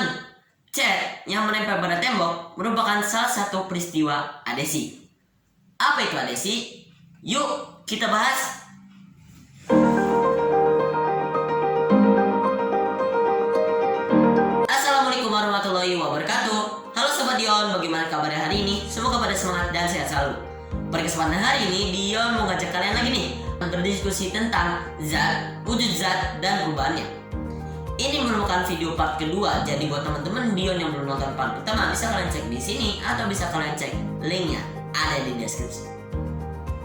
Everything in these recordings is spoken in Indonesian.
teman-teman, cat yang menempel pada tembok merupakan salah satu peristiwa adesi. Apa itu adesi? Yuk kita bahas. Assalamualaikum warahmatullahi wabarakatuh. Halo Sobat Dion, bagaimana kabarnya hari ini? Semoga pada semangat dan sehat selalu. Pada kesempatan hari ini, Dion mau ngajak kalian lagi nih berdiskusi tentang zat, wujud zat, dan perubahannya. Ini merupakan video part kedua, jadi buat teman-teman Dion yang belum nonton part pertama bisa kalian cek di sini atau bisa kalian cek linknya ada di deskripsi.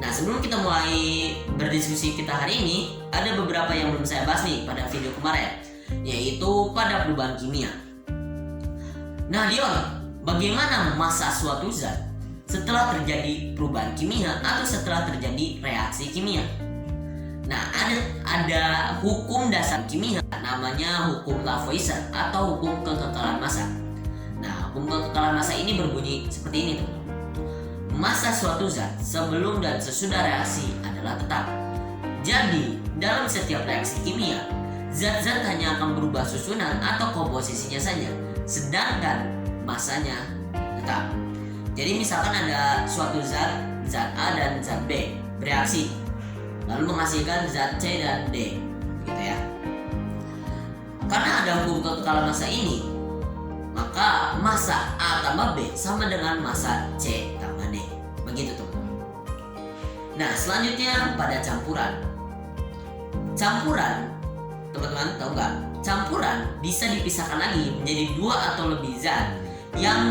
Nah, sebelum kita mulai berdiskusi kita hari ini, ada beberapa yang belum saya bahas nih pada video kemarin, yaitu pada perubahan kimia. Nah, Dion, bagaimana masa suatu zat setelah terjadi perubahan kimia atau setelah terjadi reaksi kimia? Nah, ada hukum dasar kimia namanya hukum Lavoisier atau hukum kekekalan massa. Nah, hukum kekekalan massa ini berbunyi seperti ini tuh. Massa suatu zat sebelum dan sesudah reaksi adalah tetap. Jadi, dalam setiap reaksi kimia, zat-zat hanya akan berubah susunan atau komposisinya saja, sedangkan massanya tetap. Jadi misalkan ada suatu zat A dan zat B bereaksi, lalu menghasilkan zat C dan D, gitu ya. Karena ada hukum kekekalan massa ini, maka massa A tambah B sama dengan massa C tambah D. Begitu tuh. Nah, selanjutnya pada campuran. Campuran, teman-teman tahu nggak? Campuran bisa dipisahkan lagi menjadi dua atau lebih zat yang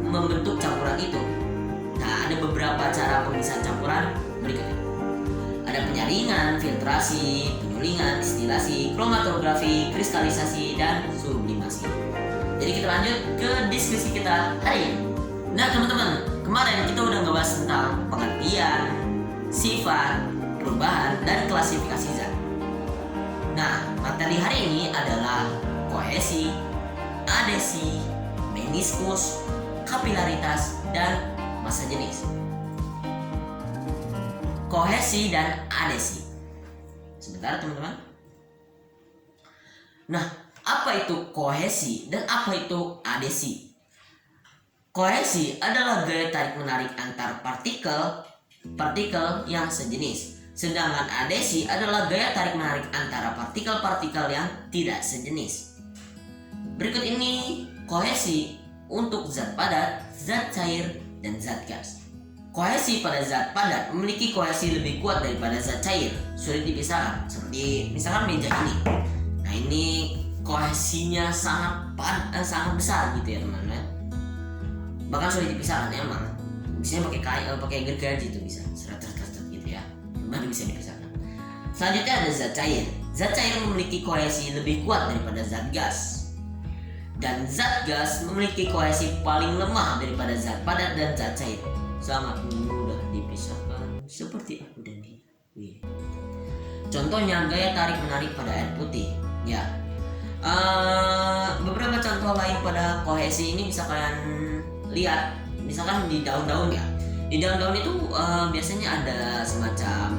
membentuk campuran itu. Nah, ada beberapa cara pemisahan campuran berikutnya. Ada penyaringan, filtrasi, penyulingan, distilasi, kromatografi, kristalisasi, dan sublimasi. Jadi kita lanjut ke diskusi kita hari ini. Nah, teman-teman, kemarin kita udah ngebahas tentang pengertian, sifat, perubahan, dan klasifikasi zat. Nah, materi hari ini adalah kohesi, adesi, meniskus, kapilaritas, dan massa jenis. Kohesi dan adesi. Sebentar teman-teman. Nah, apa itu kohesi dan apa itu adesi? Kohesi adalah gaya tarik menarik antar partikel yang sejenis. Sedangkan adesi adalah gaya tarik menarik antara partikel-partikel yang tidak sejenis. Berikut ini kohesi untuk zat padat, zat cair, dan zat gas. Kohesi pada zat padat memiliki kohesi lebih kuat daripada zat cair, sulit dipisahkan. Seperti misalkan meja ini. Nah, ini kohesinya sangat besar gitu ya teman-teman. Bahkan sulit dipisahkan emang. Biasanya pakai gergaji itu bisa seret gitu ya. Baru bisa dipisahkan. Selanjutnya ada zat cair. Zat cair memiliki kohesi lebih kuat daripada zat gas. Dan zat gas memiliki kohesi paling lemah daripada zat padat dan zat cair. Sangat mudah dipisahkan seperti aku dan dia. Contohnya gaya tarik menarik pada air putih. Ya, beberapa contoh lain pada kohesi ini bisa kalian lihat. Misalkan di daun-daun ya. Di daun-daun itu biasanya ada semacam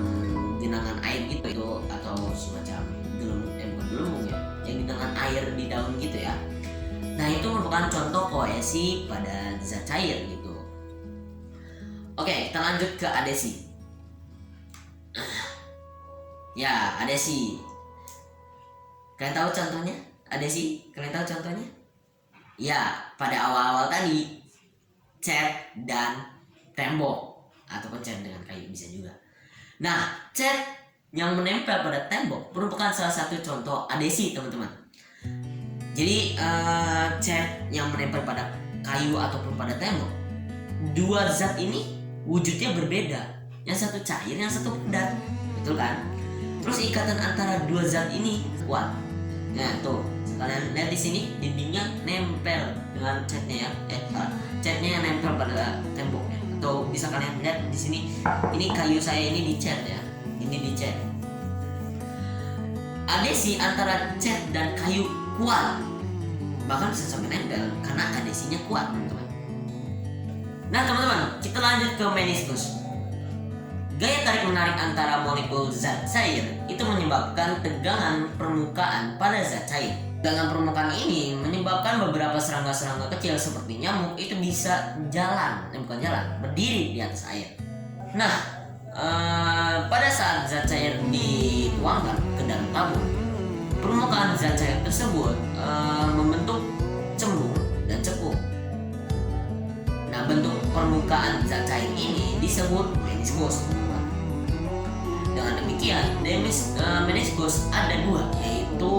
genangan air gitu atau semacam bukan gelembung ya, yang genangan air di daun gitu ya. Nah, itu merupakan contoh kohesi pada zat cair gitu. Oke, kita lanjut ke adesi. Ya, adesi. Kalian tahu contohnya? Adesi? Kalian tahu contohnya? Ya, pada awal-awal tadi cat dan tembok ataupun cat dengan kayu bisa juga. Nah, cat yang menempel pada tembok merupakan salah satu contoh adesi, teman-teman. Jadi cat yang menempel pada kayu ataupun pada tembok, dua zat ini wujudnya berbeda. Yang satu cair, yang satu padat, betul kan? Terus ikatan antara dua zat ini kuat. Nah, tuh kalian lihat di sini dindingnya nempel dengan catnya ya. Catnya yang nempel pada temboknya. Atau bisa kalian lihat di sini, ini kayu saya ini dicat ya. Ini dicat. Adesi antara cat dan kayu kuat, bahkan bisa sampai nempel karena adesinya kuat, teman-teman. Nah, teman-teman, kita lanjut ke meniskus. Gaya tarik menarik antara molekul zat cair itu menyebabkan tegangan permukaan pada zat cair. Dengan permukaan ini menyebabkan beberapa serangga-serangga kecil seperti nyamuk itu bisa berdiri di atas air. Nah, pada saat zat cair dituangkan ke dalam tabung, permukaan zat cair tersebut membentuk cembung dan cekung. Nah, bentuk permukaan zat cair ini disebut meniskus. Dengan demikian, meniskus ada dua, yaitu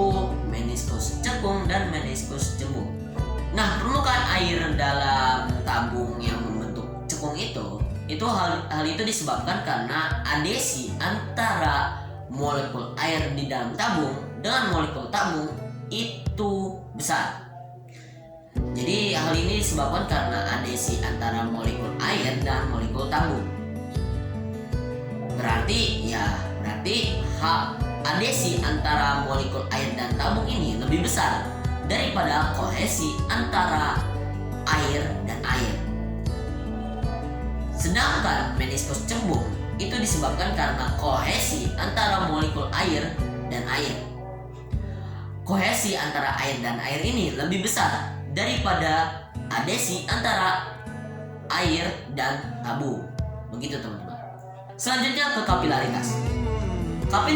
meniskus cekung dan meniskus cembung. Nah, permukaan air dalam tabung yang membentuk cekung itu hal itu disebabkan karena adesi antara molekul air di dalam tabung dengan molekul tabung itu besar. Jadi hal ini disebabkan karena adesi antara molekul air dan molekul tabung. Berarti adesi antara molekul air dan tabung ini lebih besar daripada kohesi antara air dan air. Sedangkan meniskus cembung itu disebabkan karena kohesi antara molekul air dan air. Kohesi antara air dan air ini lebih besar daripada adesi antara air dan tabung. Begitu teman-teman. Selanjutnya ke kapilaritas. Apa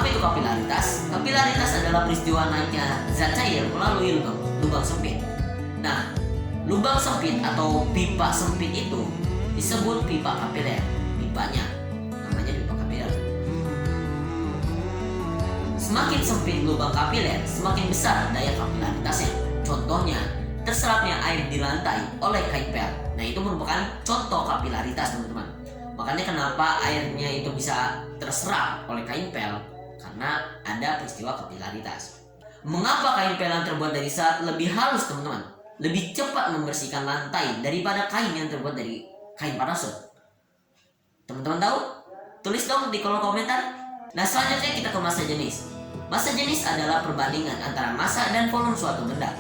itu kapilaritas? Kapilaritas adalah peristiwa naiknya zat cair melalui lubang sempit. Nah, lubang sempit atau pipa sempit itu disebut pipa kapiler. Pipanya namanya pipa kapiler. Semakin sempit lubang kapiler, semakin besar daya kapilaritasnya. Contohnya, terserapnya air di lantai oleh kain pel. Nah, itu merupakan contoh kapilaritas, teman-teman. Makanya kenapa airnya itu bisa terserap oleh kain pel, karena ada peristiwa kapilaritas. Mengapa kain pel yang terbuat dari serat lebih halus, teman-teman? Lebih cepat membersihkan lantai daripada kain yang terbuat dari kain parasut? Teman-teman tahu? Tulis dong di kolom komentar. Nah, selanjutnya kita ke massa jenis. Massa jenis adalah perbandingan antara massa dan volume suatu benda.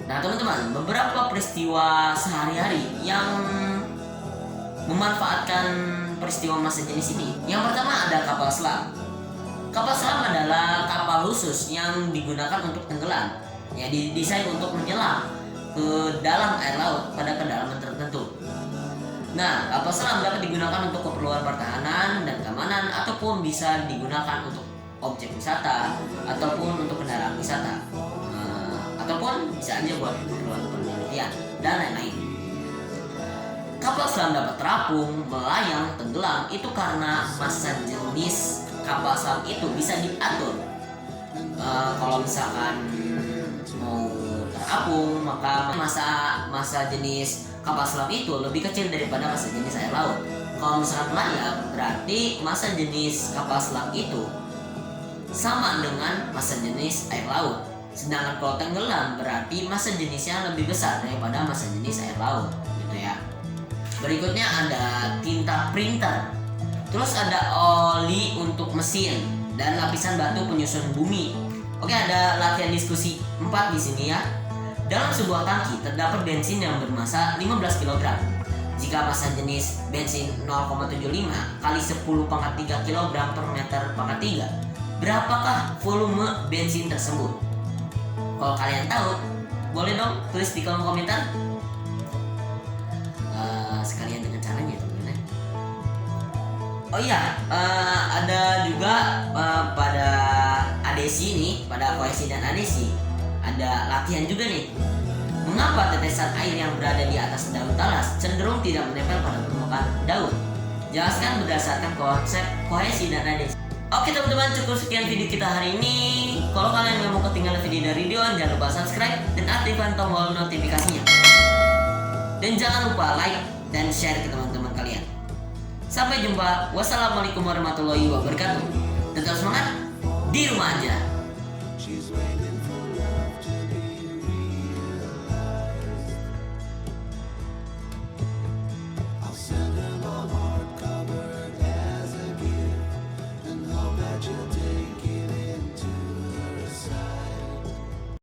Nah, teman-teman, beberapa peristiwa sehari-hari yang memanfaatkan peristiwa massa jenis ini. Yang pertama ada kapal selam. Kapal selam adalah kapal khusus yang digunakan untuk tenggelam. Ya, didesain untuk menyelam ke dalam air laut pada kedalaman tertentu. Nah, kapal selam dapat digunakan untuk keperluan pertahanan dan keamanan, ataupun bisa digunakan untuk objek wisata ataupun untuk kendaraan wisata, ataupun bisa aja buat keperluan penelitian dan lain-lain. Kapal selam dapat terapung, melayang, tenggelam itu karena massa jenis kapal selam itu bisa diatur. Kalau misalkan mau terapung, maka massa jenis kapal selam itu lebih kecil daripada massa jenis air laut. Kalau misalkan melayang, berarti massa jenis kapal selam itu sama dengan massa jenis air laut. Sedangkan kalau tenggelam, berarti massa jenisnya lebih besar daripada massa jenis air laut, gitu ya. Berikutnya ada tinta printer. Terus ada oli untuk mesin dan lapisan batu penyusun bumi. Oke, ada latihan diskusi 4 di sini ya. Dalam sebuah tangki terdapat bensin yang bermassa 15 kg. Jika massa jenis bensin 0,75 kali 10 pangkat 3 kg per meter pangkat 3, berapakah volume bensin tersebut? Kalau kalian tahu, boleh dong tulis di kolom komentar. Sekalian dengan caranya, teman-teman. Oh iya, ada juga pada adesi ini, pada kohesi dan adesi, ada latihan juga nih. Mengapa tetesan air yang berada di atas daun talas cenderung tidak menempel pada permukaan daun? Jelaskan berdasarkan konsep kohesi dan adesi. Oke teman-teman, cukup sekian video kita hari ini. Kalau kalian nggak mau ketinggalan video dari Dion, jangan lupa subscribe dan aktifkan tombol notifikasinya. Dan jangan lupa like dan share ke teman-teman kalian. Sampai jumpa. Wassalamualaikum warahmatullahi wabarakatuh. Tetap semangat di rumah aja.